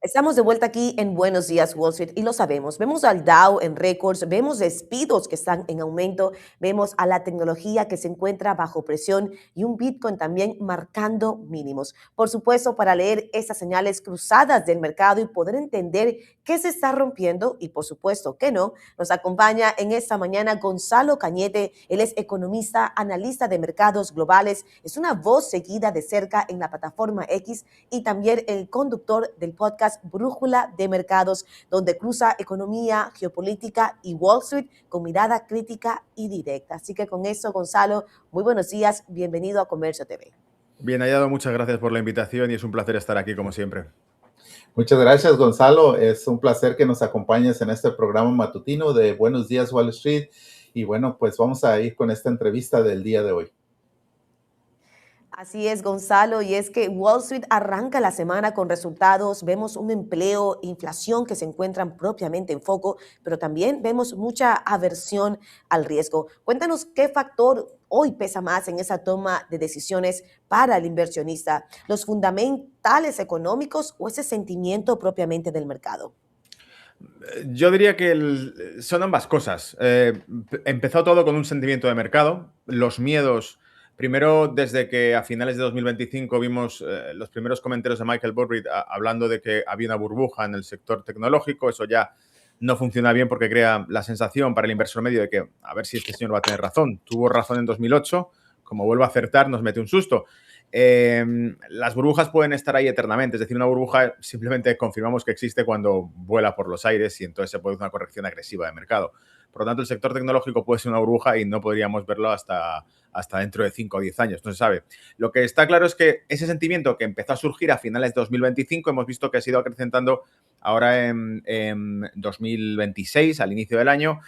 Estamos de vuelta aquí en Buenos Días Wall Street y lo sabemos. Vemos al Dow en récords, vemos despidos que están en aumento, vemos a la tecnología que se encuentra bajo presión y un Bitcoin también marcando mínimos. Por supuesto, para leer esas señales cruzadas del mercado y poder entender qué se está rompiendo y por supuesto qué no, nos acompaña en esta mañana Gonzalo Cañete. Él es economista, analista de mercados globales, es una voz seguida de cerca en la plataforma X y también el conductor del podcast Brújula de Mercados, donde cruza economía, geopolítica y Wall Street con mirada crítica y directa. Así que con eso, Gonzalo, muy buenos días, bienvenido a Comercio TV. Bien hallado, muchas gracias por la invitación y es un placer estar aquí como siempre. Muchas gracias, Gonzalo. Es un placer que nos acompañes en este programa matutino de Buenos Días Wall Street. Y bueno, pues vamos a ir con esta entrevista del día de hoy. Así es, Gonzalo, y es que Wall Street arranca la semana con resultados, vemos un empleo, inflación que se encuentran propiamente en foco, pero también vemos mucha aversión al riesgo. Cuéntanos qué factor hoy pesa más en esa toma de decisiones para el inversionista, los fundamentales económicos o ese sentimiento propiamente del mercado. Yo diría que son ambas cosas. Empezó todo con un sentimiento de mercado, los miedos. Primero, desde que a finales de 2025 vimos los primeros comentarios de Michael Burry hablando de que había una burbuja en el sector tecnológico, eso ya no funciona bien porque crea la sensación para el inversor medio de que a ver si este señor va a tener razón. Tuvo razón en 2008, como vuelve a acertar nos mete un susto. Las burbujas pueden estar ahí eternamente, es decir, una burbuja simplemente confirmamos que existe cuando vuela por los aires y entonces se produce una corrección agresiva de mercado. Por lo tanto, el sector tecnológico puede ser una burbuja y no podríamos verlo hasta dentro de 5 o 10 años, no se sabe. Lo que está claro es que ese sentimiento que empezó a surgir a finales de 2025 hemos visto que ha sido acrecentando ahora en 2026, al inicio del año,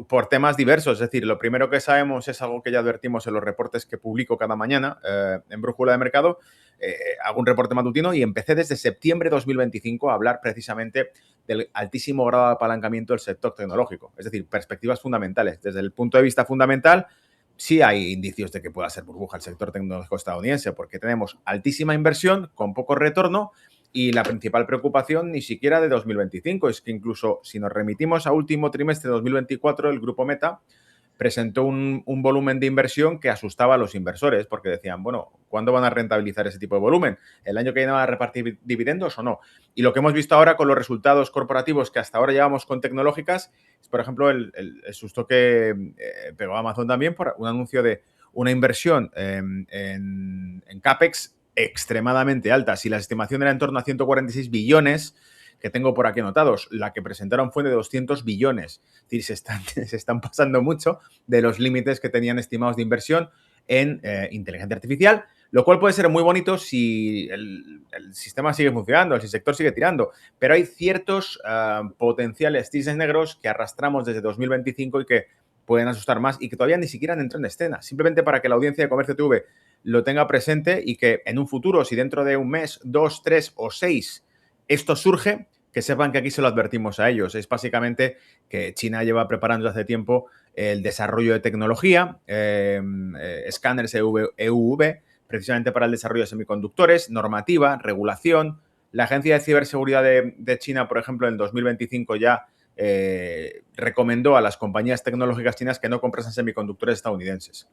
por temas diversos. Es decir, lo primero que sabemos es algo que ya advertimos en los reportes que publico cada mañana en Brújula de Mercado. Hago un reporte matutino y empecé desde septiembre de 2025 a hablar precisamente del altísimo grado de apalancamiento del sector tecnológico. Es decir, perspectivas fundamentales. Desde el punto de vista fundamental, sí hay indicios de que pueda ser burbuja el sector tecnológico estadounidense, porque tenemos altísima inversión con poco retorno y la principal preocupación ni siquiera de 2025 es que incluso si nos remitimos a último trimestre de 2024, el grupo Meta presentó un volumen de inversión que asustaba a los inversores porque decían, bueno, ¿cuándo van a rentabilizar ese tipo de volumen? ¿El año que viene van a repartir dividendos o no? Y lo que hemos visto ahora con los resultados corporativos que hasta ahora llevamos con tecnológicas es, por ejemplo, el susto que pegó Amazon también por un anuncio de una inversión en CAPEX extremadamente alta. Si la estimación era en torno a 146 billones, que tengo por aquí anotados, la que presentaron fue de 200 billones. Es decir, se están pasando mucho de los límites que tenían estimados de inversión en inteligencia artificial, lo cual puede ser muy bonito si el sistema sigue funcionando, si el sector sigue tirando, pero hay ciertos potenciales cisnes negros que arrastramos desde 2025 y que pueden asustar más y que todavía ni siquiera han entrado en escena. Simplemente para que la audiencia de Comercio TV lo tenga presente y que en un futuro, si dentro de un mes, 2, 3 o 6 esto surge, que sepan que aquí se lo advertimos a ellos. Es básicamente que China lleva preparando hace tiempo el desarrollo de tecnología, escáneres EUV, precisamente para el desarrollo de semiconductores, normativa, regulación. La Agencia de Ciberseguridad de China, por ejemplo, en 2025 ya recomendó a las compañías tecnológicas chinas que no comprasen semiconductores estadounidenses.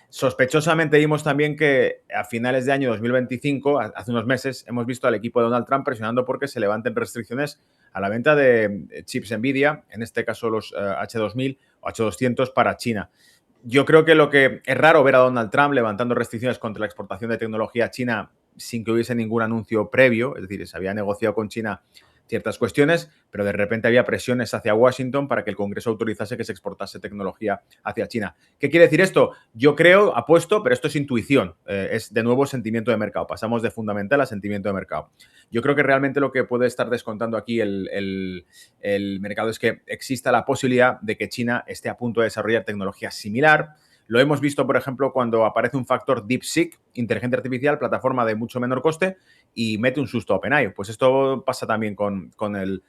Sospechosamente vimos también que a finales de año 2025, hace unos meses, hemos visto al equipo de Donald Trump presionando porque se levanten restricciones a la venta de chips Nvidia, en este caso los H2000 o H200 para China. Yo creo que lo que es raro ver a Donald Trump levantando restricciones contra la exportación de tecnología a China sin que hubiese ningún anuncio previo, es decir, se había negociado con China ciertas cuestiones, pero de repente había presiones hacia Washington para que el Congreso autorizase que se exportase tecnología hacia China. ¿Qué quiere decir esto? Yo creo, apuesto, pero esto es intuición, es de nuevo sentimiento de mercado. Pasamos de fundamental a sentimiento de mercado. Yo creo que realmente lo que puede estar descontando aquí el mercado es que exista la posibilidad de que China esté a punto de desarrollar tecnología similar. Lo hemos visto, por ejemplo, cuando aparece un factor DeepSeek, inteligencia artificial, plataforma de mucho menor coste, y mete un susto a OpenAI. Pues esto pasa también con el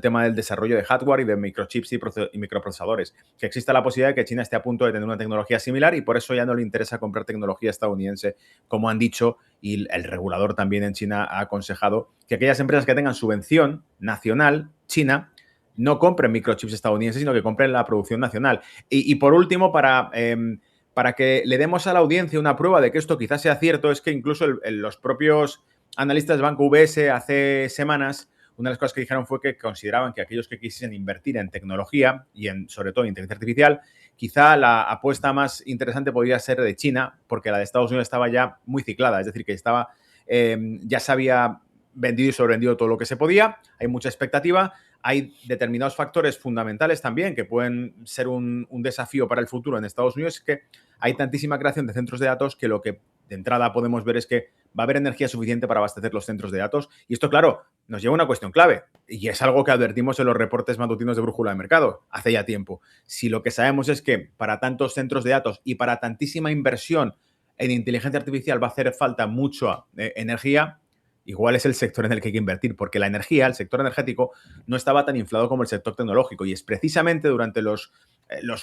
tema del desarrollo de hardware y de microchips y microprocesadores, que exista la posibilidad de que China esté a punto de tener una tecnología similar y por eso ya no le interesa comprar tecnología estadounidense, como han dicho, y el regulador también en China ha aconsejado que aquellas empresas que tengan subvención nacional china no compren microchips estadounidenses, sino que compren la producción nacional. Y por último, para que le demos a la audiencia una prueba de que esto quizás sea cierto, es que incluso los propios analistas del Banco UBS hace semanas, una de las cosas que dijeron fue que consideraban que aquellos que quisiesen invertir en tecnología y sobre todo en inteligencia artificial, quizá la apuesta más interesante podría ser de China, porque la de Estados Unidos estaba ya muy ciclada, es decir, que ya se había vendido y sobrevendido todo lo que se podía, hay mucha expectativa. Hay determinados factores fundamentales también que pueden ser un desafío para el futuro en Estados Unidos, es que hay tantísima creación de centros de datos que lo que de entrada podemos ver es que va a haber energía suficiente para abastecer los centros de datos. Y esto, claro, nos lleva a una cuestión clave, y es algo que advertimos en los reportes matutinos de Brújula de Mercado hace ya tiempo. Si lo que sabemos es que para tantos centros de datos y para tantísima inversión en inteligencia artificial va a hacer falta mucha energía, igual es el sector en el que hay que invertir, porque la energía, el sector energético, no estaba tan inflado como el sector tecnológico. Y es precisamente durante los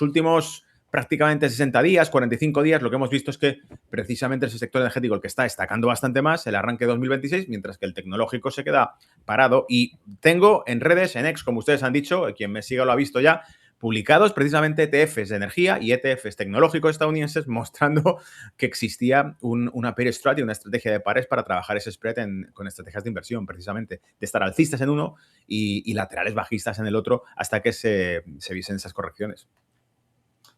últimos prácticamente 60 días, 45 días, lo que hemos visto es que precisamente es el sector energético el que está destacando bastante más el arranque de 2026, mientras que el tecnológico se queda parado. Y tengo en redes, en X, como ustedes han dicho, quien me siga lo ha visto ya, publicados precisamente ETFs de energía y ETFs tecnológicos estadounidenses mostrando que existía una pair strategy, una estrategia de pares para trabajar ese spread con estrategias de inversión, precisamente, de estar alcistas en uno y laterales bajistas en el otro hasta que se viesen esas correcciones.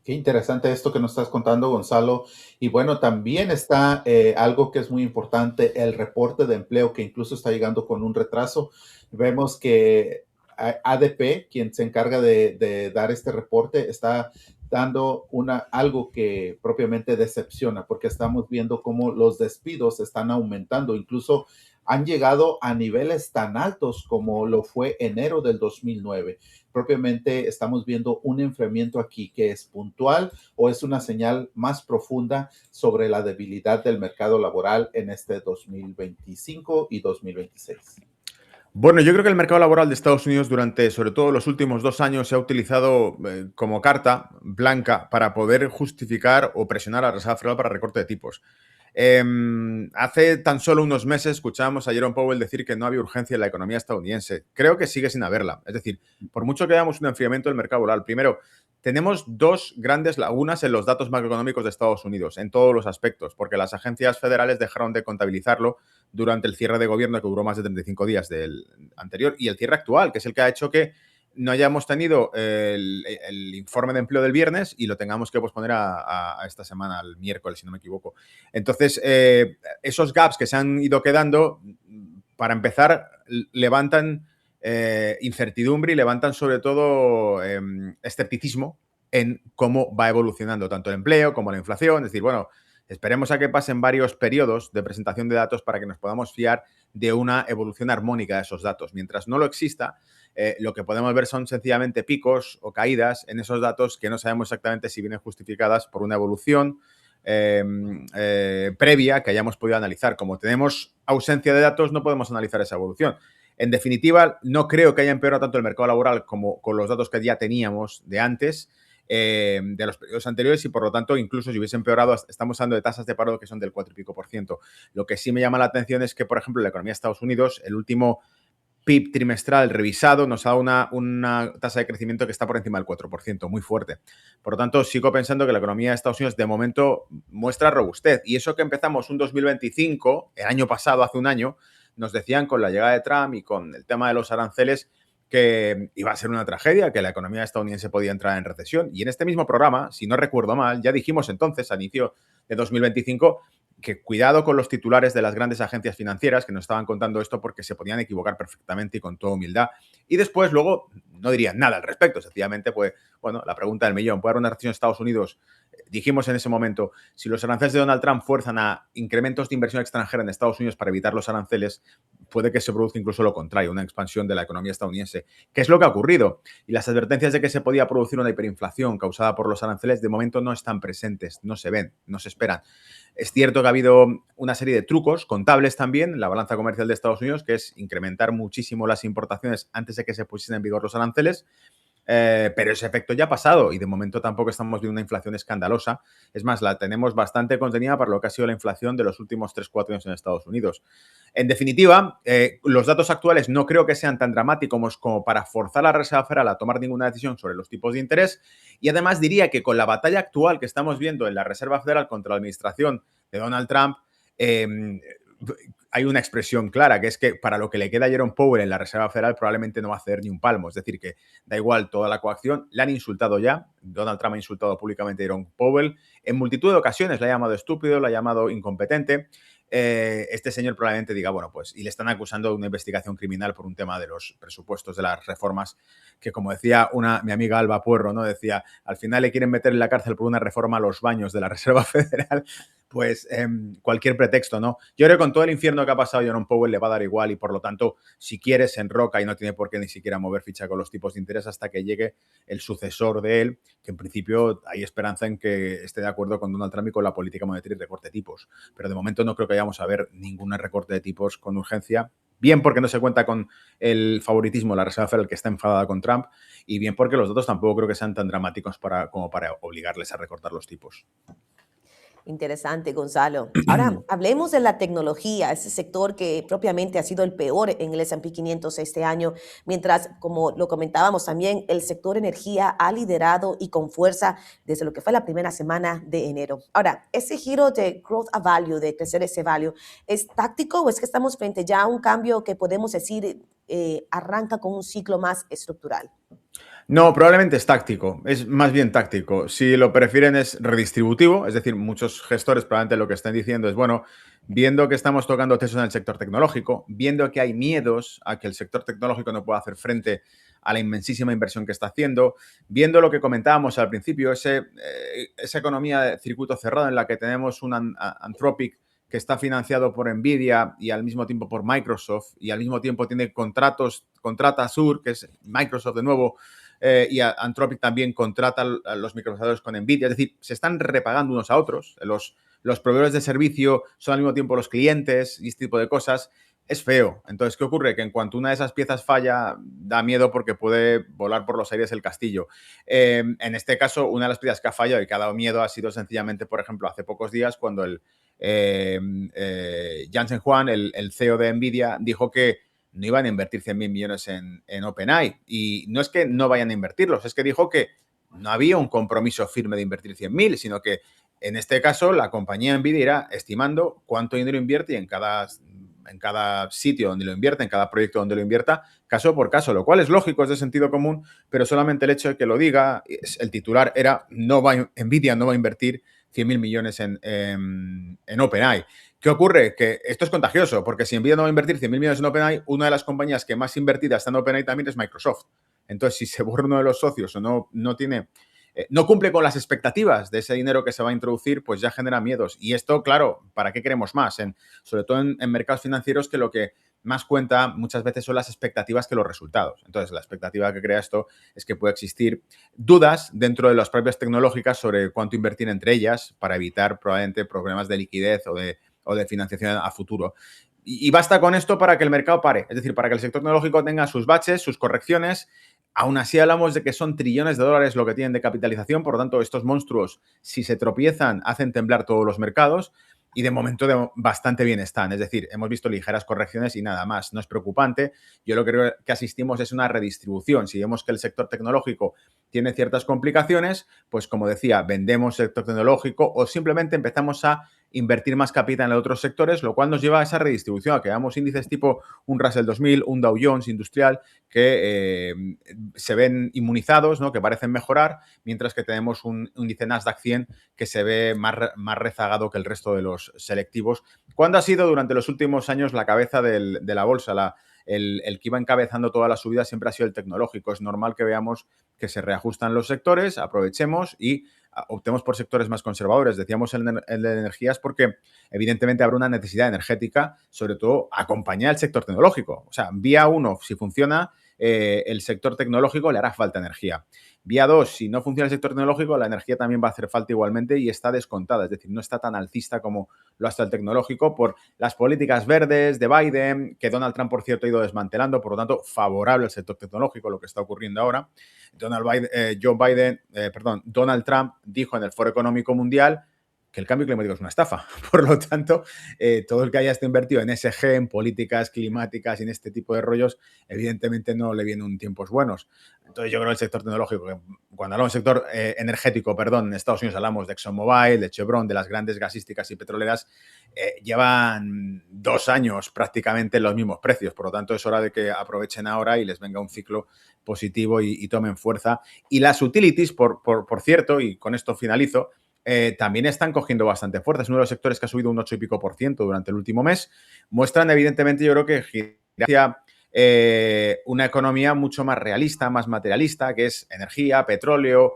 Qué interesante esto que nos estás contando, Gonzalo. Y bueno, también está algo que es muy importante, el reporte de empleo, que incluso está llegando con un retraso. Vemos que ADP, quien se encarga de dar este reporte, está dando algo que propiamente decepciona, porque estamos viendo cómo los despidos están aumentando, incluso han llegado a niveles tan altos como lo fue enero del 2009. Propiamente estamos viendo un enfriamiento aquí que es puntual o es una señal más profunda sobre la debilidad del mercado laboral en este 2025 y 2026. Bueno, yo creo que el mercado laboral de Estados Unidos durante, sobre todo, los últimos 2 años se ha utilizado como carta blanca para poder justificar o presionar a la Reserva Federal para recorte de tipos. Hace tan solo unos meses escuchábamos a Jerome Powell decir que no había urgencia en la economía estadounidense. Creo que sigue sin haberla. Es decir, por mucho que veamos un enfriamiento del mercado laboral, primero, tenemos 2 grandes lagunas en los datos macroeconómicos de Estados Unidos, en todos los aspectos, porque las agencias federales dejaron de contabilizarlo durante el cierre de gobierno que duró más de 35 días del anterior y el cierre actual, que es el que ha hecho que no hayamos tenido el informe de empleo del viernes y lo tengamos que posponer a esta semana, al miércoles, si no me equivoco. Entonces, esos gaps que se han ido quedando, para empezar, levantan incertidumbre y levantan sobre todo escepticismo en cómo va evolucionando tanto el empleo como la inflación. Es decir, bueno, esperemos a que pasen varios periodos de presentación de datos para que nos podamos fiar de una evolución armónica de esos datos. Mientras no lo exista, lo que podemos ver son sencillamente picos o caídas en esos datos que no sabemos exactamente si vienen justificadas por una evolución previa que hayamos podido analizar. Como tenemos ausencia de datos, no podemos analizar esa evolución. En definitiva, no creo que haya empeorado tanto el mercado laboral como con los datos que ya teníamos de antes, de los periodos anteriores, y por lo tanto, incluso si hubiese empeorado, estamos hablando de tasas de paro que son del 4 y pico por ciento. Lo que sí me llama la atención es que, por ejemplo, la economía de Estados Unidos, el último PIB trimestral revisado nos da una tasa de crecimiento que está por encima del 4%, muy fuerte. Por lo tanto, sigo pensando que la economía de Estados Unidos de momento muestra robustez. Y eso que empezamos un 2025, el año pasado, hace un año, nos decían con la llegada de Trump y con el tema de los aranceles que iba a ser una tragedia, que la economía estadounidense podía entrar en recesión. Y en este mismo programa, si no recuerdo mal, ya dijimos entonces, a inicio de 2025, que cuidado con los titulares de las grandes agencias financieras que nos estaban contando esto porque se podían equivocar perfectamente y con toda humildad. Y después, luego, no dirían nada al respecto. Sencillamente, pues, bueno, la pregunta del millón. ¿Puede haber una recesión en Estados Unidos? Dijimos en ese momento, si los aranceles de Donald Trump fuerzan a incrementos de inversión extranjera en Estados Unidos para evitar los aranceles, puede que se produzca incluso lo contrario, una expansión de la economía estadounidense. ¿Qué es lo que ha ocurrido? Y las advertencias de que se podía producir una hiperinflación causada por los aranceles de momento no están presentes, no se ven, no se esperan. Es cierto que ha habido una serie de trucos contables también en la balanza comercial de Estados Unidos, que es incrementar muchísimo las importaciones antes de que se pusiesen en vigor los aranceles. Pero ese efecto ya ha pasado y de momento tampoco estamos viendo una inflación escandalosa. Es más, la tenemos bastante contenida para lo que ha sido la inflación de los últimos 3-4 años en Estados Unidos. En definitiva, los datos actuales no creo que sean tan dramáticos como para forzar a la Reserva Federal a tomar ninguna decisión sobre los tipos de interés. Y además diría que con la batalla actual que estamos viendo en la Reserva Federal contra la administración de Donald Trump, hay una expresión clara, que es que para lo que le queda a Jerome Powell en la Reserva Federal probablemente no va a ceder ni un palmo. Es decir, que da igual toda la coacción. Le han insultado ya. Donald Trump ha insultado públicamente a Jerome Powell. En multitud de ocasiones le ha llamado estúpido, le ha llamado incompetente. Este señor probablemente diga, bueno, pues, y le están acusando de una investigación criminal por un tema de los presupuestos de las reformas, que como decía mi amiga Alba Puerro, ¿no? Decía, al final le quieren meter en la cárcel por una reforma a los baños de la Reserva Federal. Pues cualquier pretexto, ¿no? Yo creo que con todo el infierno que ha pasado Jerome Powell le va a dar igual y por lo tanto, si quiere, se enroca y no tiene por qué ni siquiera mover ficha con los tipos de interés hasta que llegue el sucesor de él, que en principio hay esperanza en que esté de acuerdo con Donald Trump y con la política monetaria y recorte de tipos. Pero de momento no creo que vayamos a ver ningún recorte de tipos con urgencia. Bien porque no se cuenta con el favoritismo de la Reserva Federal, que está enfadada con Trump, y bien porque los datos tampoco creo que sean tan dramáticos como para obligarles a recortar los tipos. Interesante, Gonzalo. Ahora, hablemos de la tecnología, ese sector que propiamente ha sido el peor en el S&P 500 este año, mientras, como lo comentábamos también, el sector energía ha liderado y con fuerza desde lo que fue la primera semana de enero. Ahora, ese giro de growth a value, de crecer ese value, ¿es táctico o es que estamos frente ya a un cambio que podemos decir arranca con un ciclo más estructural? No, probablemente es táctico, es más bien táctico. Si lo prefieren es redistributivo, es decir, muchos gestores probablemente lo que están diciendo es, bueno, viendo que estamos tocando techo en el sector tecnológico, viendo que hay miedos a que el sector tecnológico no pueda hacer frente a la inmensísima inversión que está haciendo, viendo lo que comentábamos al principio, esa economía de circuito cerrado en la que tenemos un Anthropic que está financiado por Nvidia y al mismo tiempo por Microsoft y al mismo tiempo tiene contrata Azure, que es Microsoft de nuevo, y Anthropic también contrata a los microprocesadores con Nvidia. Es decir, se están repagando unos a otros. Los proveedores de servicio son al mismo tiempo los clientes y este tipo de cosas. Es feo. Entonces, ¿qué ocurre? Que en cuanto una de esas piezas falla, da miedo porque puede volar por los aires el castillo. En este caso, una de las piezas que ha fallado y que ha dado miedo ha sido sencillamente, por ejemplo, hace pocos días cuando Jensen Huang, el CEO de Nvidia, dijo que no iban a invertir 100.000 millones en OpenAI. Y no es que no vayan a invertirlos, es que dijo que no había un compromiso firme de invertir 100.000, sino que en este caso la compañía Nvidia irá estimando cuánto dinero invierte y en cada sitio donde lo invierte, en cada proyecto donde lo invierta, caso por caso, lo cual es lógico, es de sentido común, pero solamente el hecho de que lo diga, el titular era, Nvidia no va a invertir 100.000 millones en OpenAI. ¿Qué ocurre? Que esto es contagioso, porque si Nvidia no va a invertir 100.000 millones en OpenAI, una de las compañías que más invertida está en OpenAI también es Microsoft. Entonces, si se borra uno de los socios o no cumple con las expectativas de ese dinero que se va a introducir, pues ya genera miedos. Y esto, claro, ¿para qué queremos más? Sobre todo en mercados financieros, que lo que más cuenta muchas veces son las expectativas que los resultados. Entonces, la expectativa que crea esto es que puede existir dudas dentro de las propias tecnológicas sobre cuánto invertir entre ellas para evitar probablemente problemas de liquidez o de financiación a futuro. Y basta con esto para que el mercado pare, es decir, para que el sector tecnológico tenga sus baches, sus correcciones. Aún así hablamos de que son trillones de dólares lo que tienen de capitalización, por lo tanto, estos monstruos, si se tropiezan, hacen temblar todos los mercados y de momento bastante bien están. Es decir, hemos visto ligeras correcciones y nada más. No es preocupante. Yo lo que creo que asistimos es una redistribución. Si vemos que el sector tecnológico tiene ciertas complicaciones, pues como decía, vendemos sector tecnológico o simplemente empezamos a invertir más capital en otros sectores, lo cual nos lleva a esa redistribución, a que veamos índices tipo un Russell 2000, un Dow Jones industrial, que se ven inmunizados, ¿no? Que parecen mejorar, mientras que tenemos un índice Nasdaq 100 que se ve más rezagado que el resto de los selectivos. ¿Cuándo ha sido durante los últimos años la cabeza de la bolsa? El que iba encabezando toda la subida siempre ha sido el tecnológico. Es normal que veamos que se reajustan los sectores, aprovechemos y optemos por sectores más conservadores. Decíamos el de energías porque evidentemente habrá una necesidad energética, sobre todo acompañar al sector tecnológico. O sea, vía 1, si funciona el sector tecnológico, le hará falta energía. Vía 2, si no funciona el sector tecnológico, la energía también va a hacer falta igualmente y está descontada, es decir, no está tan alcista como lo ha estado el tecnológico por las políticas verdes de Biden, que Donald Trump, por cierto, ha ido desmantelando, por lo tanto, favorable al sector tecnológico, lo que está ocurriendo ahora. Donald Trump dijo en el Foro Económico Mundial que el cambio climático es una estafa. Por lo tanto, todo el que haya estado invertido en ESG, en políticas climáticas y en este tipo de rollos, evidentemente no le vienen tiempos buenos. Entonces, yo creo que el sector tecnológico, cuando hablamos del sector energético, en Estados Unidos hablamos de ExxonMobil, de Chevron, de las grandes gasísticas y petroleras, llevan 2 años prácticamente en los mismos precios. Por lo tanto, es hora de que aprovechen ahora y les venga un ciclo positivo y tomen fuerza. Y las utilities, por cierto, y con esto finalizo, también están cogiendo bastante fuerza. Es uno de los sectores que ha subido un 8 y pico por ciento durante el último mes. Muestran, evidentemente, yo creo que hacia una economía mucho más realista, más materialista, que es energía, petróleo,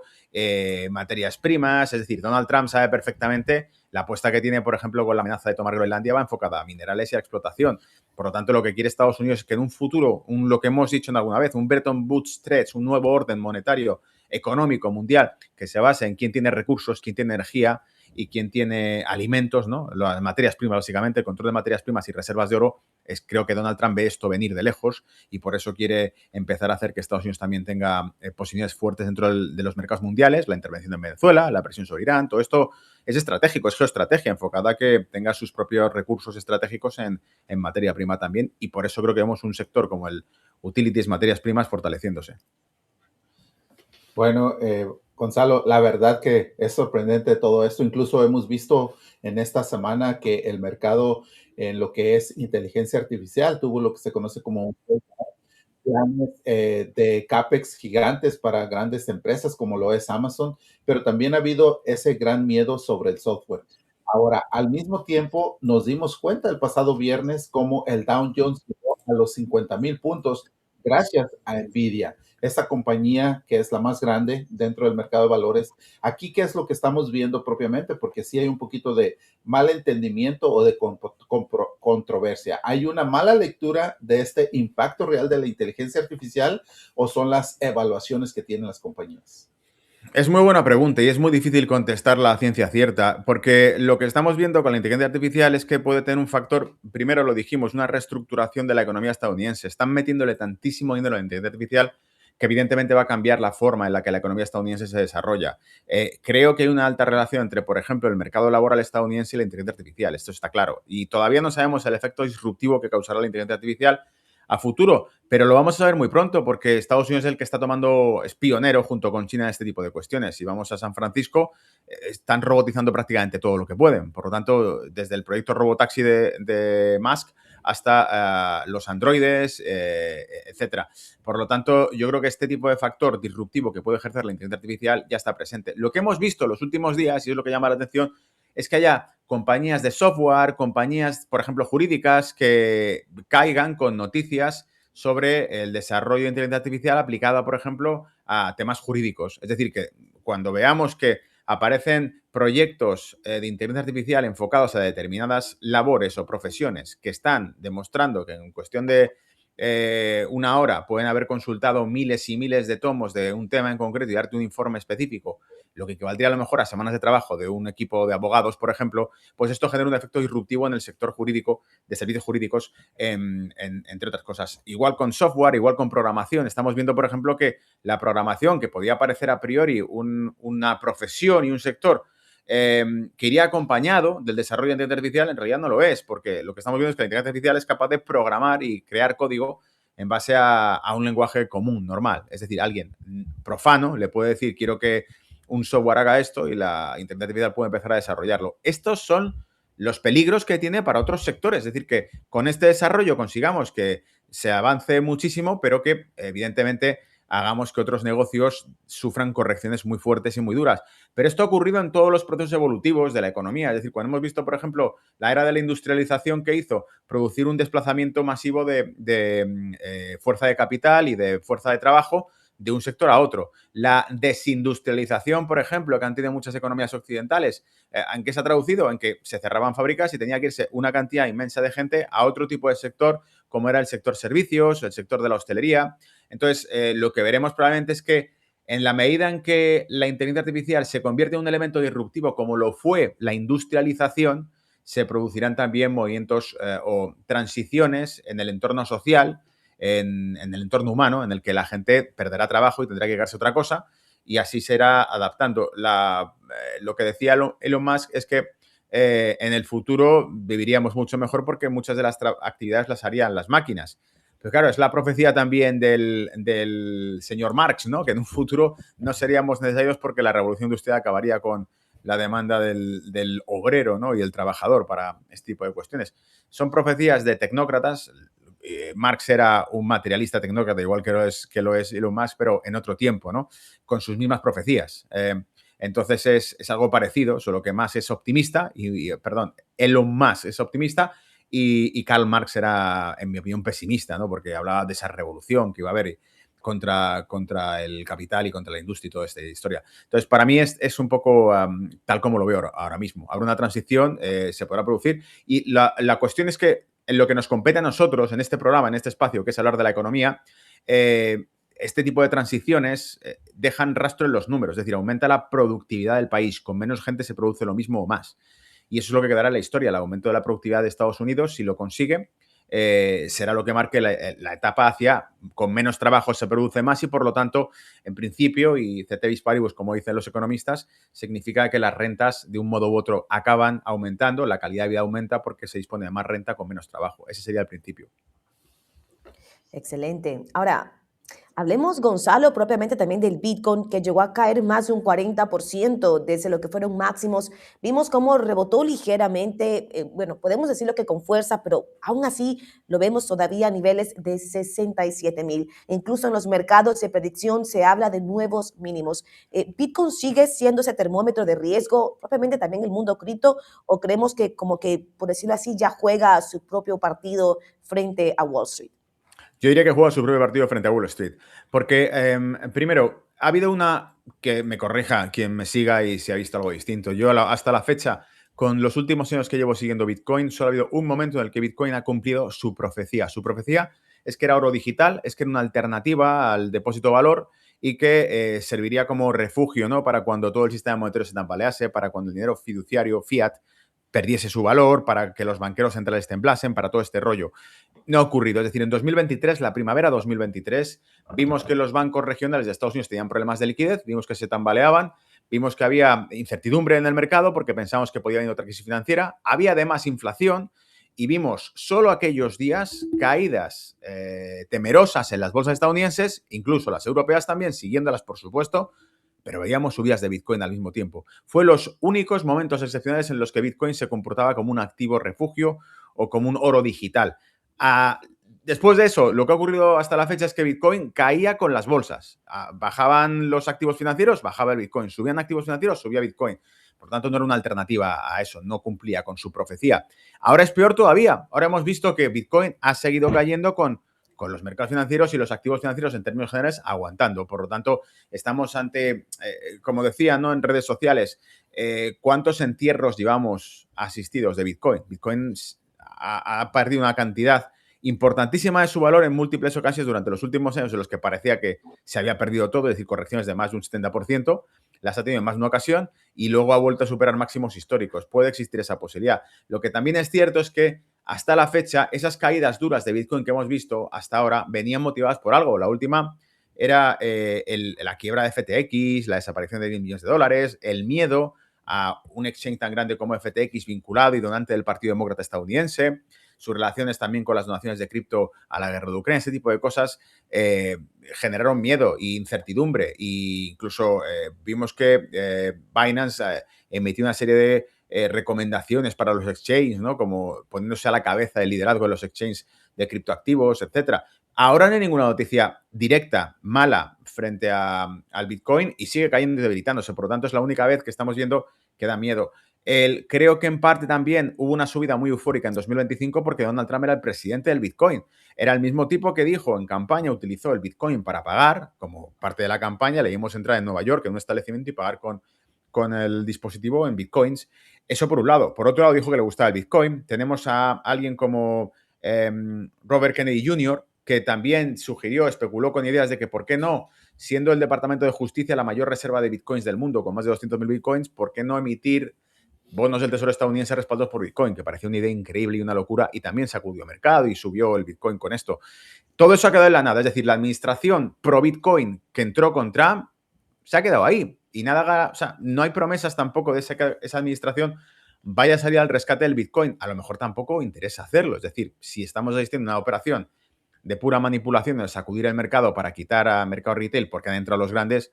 materias primas. Es decir, Donald Trump sabe perfectamente la apuesta que tiene, por ejemplo, con la amenaza de tomar Groenlandia va enfocada a minerales y a explotación. Por lo tanto, lo que quiere Estados Unidos es que en un futuro, lo que hemos dicho en alguna vez, un Bretton Woods Stretch, un nuevo orden monetario económico mundial que se basa en quién tiene recursos, quién tiene energía y quién tiene alimentos, ¿no? Las materias primas, básicamente, el control de materias primas y reservas de oro, creo que Donald Trump ve esto venir de lejos y por eso quiere empezar a hacer que Estados Unidos también tenga posiciones fuertes dentro de los mercados mundiales, la intervención en Venezuela, la presión sobre Irán, todo esto es estratégico, es geoestrategia enfocada a que tenga sus propios recursos estratégicos en materia prima también y por eso creo que vemos un sector como el utilities, materias primas, fortaleciéndose. Bueno, Gonzalo, la verdad que es sorprendente todo esto. Incluso hemos visto en esta semana que el mercado en lo que es inteligencia artificial tuvo lo que se conoce como planes de CAPEX gigantes para grandes empresas como lo es Amazon, pero también ha habido ese gran miedo sobre el software. Ahora, al mismo tiempo, nos dimos cuenta el pasado viernes cómo el Dow Jones llegó a los 50,000 puntos gracias a Nvidia, esta compañía que es la más grande dentro del mercado de valores. Aquí, ¿qué es lo que estamos viendo propiamente? Porque sí hay un poquito de mal entendimiento o de controversia. ¿Hay una mala lectura de este impacto real de la inteligencia artificial o son las evaluaciones que tienen las compañías? Es muy buena pregunta y es muy difícil contestarla a ciencia cierta, porque lo que estamos viendo con la inteligencia artificial es que puede tener un factor, primero lo dijimos, una reestructuración de la economía estadounidense. Están metiéndole tantísimo dinero a la inteligencia artificial que evidentemente va a cambiar la forma en la que la economía estadounidense se desarrolla. Creo que hay una alta relación entre, por ejemplo, el mercado laboral estadounidense y la inteligencia artificial, esto está claro. Y todavía no sabemos el efecto disruptivo que causará la inteligencia artificial a futuro, pero lo vamos a saber muy pronto porque Estados Unidos es el que está tomando, es pionero junto con China en este tipo de cuestiones. Si vamos a San Francisco, están robotizando prácticamente todo lo que pueden. Por lo tanto, desde el proyecto Robotaxi de Musk hasta los androides, etcétera. Por lo tanto, yo creo que este tipo de factor disruptivo que puede ejercer la inteligencia artificial ya está presente. Lo que hemos visto los últimos días, y es lo que llama la atención, es que haya compañías de software, compañías, por ejemplo, jurídicas, que caigan con noticias sobre el desarrollo de inteligencia artificial aplicada, por ejemplo, a temas jurídicos. Es decir, que cuando veamos que aparecen proyectos de inteligencia artificial enfocados a determinadas labores o profesiones que están demostrando que en cuestión de una hora pueden haber consultado miles y miles de tomos de un tema en concreto y darte un informe específico, lo que equivaldría a lo mejor a semanas de trabajo de un equipo de abogados, por ejemplo, pues esto genera un efecto disruptivo en el sector jurídico, de servicios jurídicos, entre otras cosas. Igual con software, igual con programación. Estamos viendo, por ejemplo, que la programación, que podía parecer a priori una profesión y un sector que iría acompañado del desarrollo de inteligencia artificial, en realidad no lo es, porque lo que estamos viendo es que la inteligencia artificial es capaz de programar y crear código en base a un lenguaje común, normal. Es decir, alguien profano le puede decir, quiero que un software haga esto y la inteligencia artificial puede empezar a desarrollarlo. Estos son los peligros que tiene para otros sectores. Es decir, que con este desarrollo consigamos que se avance muchísimo, pero que evidentemente hagamos que otros negocios sufran correcciones muy fuertes y muy duras. Pero esto ha ocurrido en todos los procesos evolutivos de la economía. Es decir, cuando hemos visto, por ejemplo, la era de la industrialización que hizo producir un desplazamiento masivo de fuerza de capital y de fuerza de trabajo, de un sector a otro. La desindustrialización, por ejemplo, que han tenido muchas economías occidentales, ¿en qué se ha traducido? En que se cerraban fábricas y tenía que irse una cantidad inmensa de gente a otro tipo de sector, como era el sector servicios, el sector de la hostelería. Entonces, lo que veremos probablemente es que en la medida en que la inteligencia artificial se convierte en un elemento disruptivo como lo fue la industrialización, se producirán también movimientos o transiciones en el entorno social, en el entorno humano, en el que la gente perderá trabajo y tendrá que llegarse a otra cosa, y así se irá adaptando. Lo que decía Elon Musk es que en el futuro viviríamos mucho mejor porque muchas de las actividades las harían las máquinas. Pero claro, es la profecía también del señor Marx, ¿no? Que en un futuro no seríamos necesarios porque la revolución industrial acabaría con la demanda del obrero, ¿no? Y el trabajador para este tipo de cuestiones. Son profecías de tecnócratas. Marx era un materialista tecnócrata, igual que lo es Elon Musk, pero en otro tiempo, ¿no? Con sus mismas profecías. Entonces es algo parecido, solo que Musk es optimista, perdón, Elon Musk es optimista y Karl Marx era, en mi opinión, pesimista, ¿no? Porque hablaba de esa revolución que iba a haber contra el capital y contra la industria y toda esta historia. Entonces, para mí es un poco tal como lo veo ahora mismo. Habrá una transición, se podrá producir y la cuestión es que en lo que nos compete a nosotros en este programa, en este espacio, que es hablar de la economía, este tipo de transiciones dejan rastro en los números, es decir, aumenta la productividad del país. Con menos gente se produce lo mismo o más. Y eso es lo que quedará en la historia, el aumento de la productividad de Estados Unidos, si lo consigue, será lo que marque la etapa hacia con menos trabajo se produce más y, por lo tanto, en principio, y ceteris paribus, como dicen los economistas, significa que las rentas, de un modo u otro, acaban aumentando, la calidad de vida aumenta porque se dispone de más renta con menos trabajo. Ese sería el principio. Excelente. Ahora, hablemos, Gonzalo, propiamente también del Bitcoin, que llegó a caer más de un 40% desde lo que fueron máximos. Vimos cómo rebotó ligeramente, bueno, podemos decirlo que con fuerza, pero aún así lo vemos todavía a niveles de 67,000. Incluso en los mercados de predicción se habla de nuevos mínimos. ¿Bitcoin sigue siendo ese termómetro de riesgo, propiamente también el mundo cripto, o creemos que, como que, por decirlo así, ya juega su propio partido frente a Wall Street? Yo diría que juega su propio partido frente a Wall Street. Porque, primero, ha habido que me corrija quien me siga y si ha visto algo distinto. Yo hasta la fecha, con los últimos años que llevo siguiendo Bitcoin, solo ha habido un momento en el que Bitcoin ha cumplido su profecía. Su profecía es que era oro digital, es que era una alternativa al depósito de valor y que serviría como refugio, ¿no? Para cuando todo el sistema monetario se tambalease, para cuando el dinero fiduciario, fiat, perdiese su valor, para que los banqueros centrales temblasen, para todo este rollo. No ha ocurrido. Es decir, en 2023, la primavera 2023, vimos que los bancos regionales de Estados Unidos tenían problemas de liquidez, vimos que se tambaleaban, vimos que había incertidumbre en el mercado porque pensamos que podía venir otra crisis financiera, había además inflación y vimos solo aquellos días caídas temerosas en las bolsas estadounidenses, incluso las europeas también, siguiéndolas por supuesto, pero veíamos subidas de Bitcoin al mismo tiempo. Fue los únicos momentos excepcionales en los que Bitcoin se comportaba como un activo refugio o como un oro digital. Después de eso, lo que ha ocurrido hasta la fecha es que Bitcoin caía con las bolsas. Bajaban los activos financieros, bajaba el Bitcoin. Subían activos financieros, subía Bitcoin. Por tanto, no era una alternativa a eso, no cumplía con su profecía. Ahora es peor todavía. Ahora hemos visto que Bitcoin ha seguido cayendo con los mercados financieros y los activos financieros en términos generales aguantando. Por lo tanto, estamos ante, como decía, ¿no?, en redes sociales, ¿cuántos entierros llevamos asistidos de Bitcoin? Bitcoin ha perdido una cantidad importantísima de su valor en múltiples ocasiones durante los últimos años en los que parecía que se había perdido todo, es decir, correcciones de más de un 70%, las ha tenido en más de una ocasión y luego ha vuelto a superar máximos históricos. Puede existir esa posibilidad. Lo que también es cierto es que hasta la fecha, esas caídas duras de Bitcoin que hemos visto hasta ahora venían motivadas por algo. La última era la quiebra de FTX, la desaparición de 10 millones de dólares, el miedo a un exchange tan grande como FTX vinculado y donante del Partido Demócrata estadounidense, sus relaciones también con las donaciones de cripto a la guerra de Ucrania, ese tipo de cosas generaron miedo e incertidumbre. E incluso vimos que Binance emitió una serie de recomendaciones para los exchanges, ¿no?, como poniéndose a la cabeza del liderazgo de los exchanges de criptoactivos, etcétera. Ahora no hay ninguna noticia directa, mala, frente al Bitcoin y sigue cayendo y debilitándose. Por lo tanto, es la única vez que estamos viendo que da miedo. Creo que en parte también hubo una subida muy eufórica en 2025 porque Donald Trump era el presidente del Bitcoin. Era el mismo tipo que dijo en campaña, utilizó el Bitcoin para pagar, como parte de la campaña, le vimos entrar en Nueva York en un establecimiento y pagar con el dispositivo en Bitcoins. Eso por un lado. Por otro lado, dijo que le gustaba el Bitcoin. Tenemos a alguien como Robert Kennedy Jr., que también sugirió, especuló con ideas de que por qué no, siendo el Departamento de Justicia la mayor reserva de Bitcoins del mundo, con más de 200.000 Bitcoins, ¿por qué no emitir bonos del Tesoro estadounidense respaldados por Bitcoin? Que parecía una idea increíble y una locura, y también sacudió mercado y subió el Bitcoin con esto. Todo eso ha quedado en la nada. Es decir, la administración pro Bitcoin que entró con Trump se ha quedado ahí. Y nada, o sea, no hay promesas tampoco de que esa administración vaya a salir al rescate del Bitcoin. A lo mejor tampoco interesa hacerlo. Es decir, si estamos asistiendo a una operación de pura manipulación, de sacudir el mercado para quitar a mercado retail porque han entrado los grandes,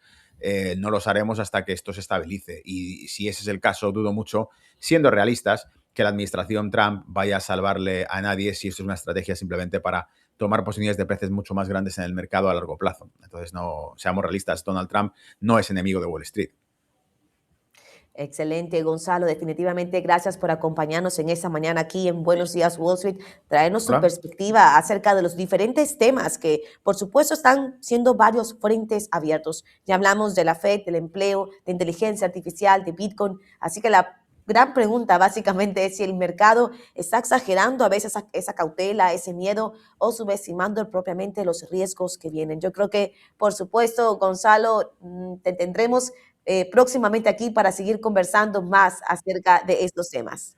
no los haremos hasta que esto se estabilice. Y si ese es el caso, dudo mucho, siendo realistas, que la administración Trump vaya a salvarle a nadie si esto es una estrategia simplemente para tomar posiciones de precios mucho más grandes en el mercado a largo plazo. Entonces, no seamos realistas, Donald Trump no es enemigo de Wall Street. Excelente, Gonzalo. Definitivamente gracias por acompañarnos en esta mañana aquí en Buenos Días Wall Street, traernos su Hola. perspectiva acerca de los diferentes temas que, por supuesto, están siendo varios frentes abiertos. Ya hablamos de la Fed, del empleo, de inteligencia artificial, de Bitcoin. Así que la gran pregunta básicamente es si el mercado está exagerando a veces esa cautela, ese miedo o subestimando propiamente los riesgos que vienen. Yo creo que, por supuesto, Gonzalo, te tendremos próximamente aquí para seguir conversando más acerca de estos temas.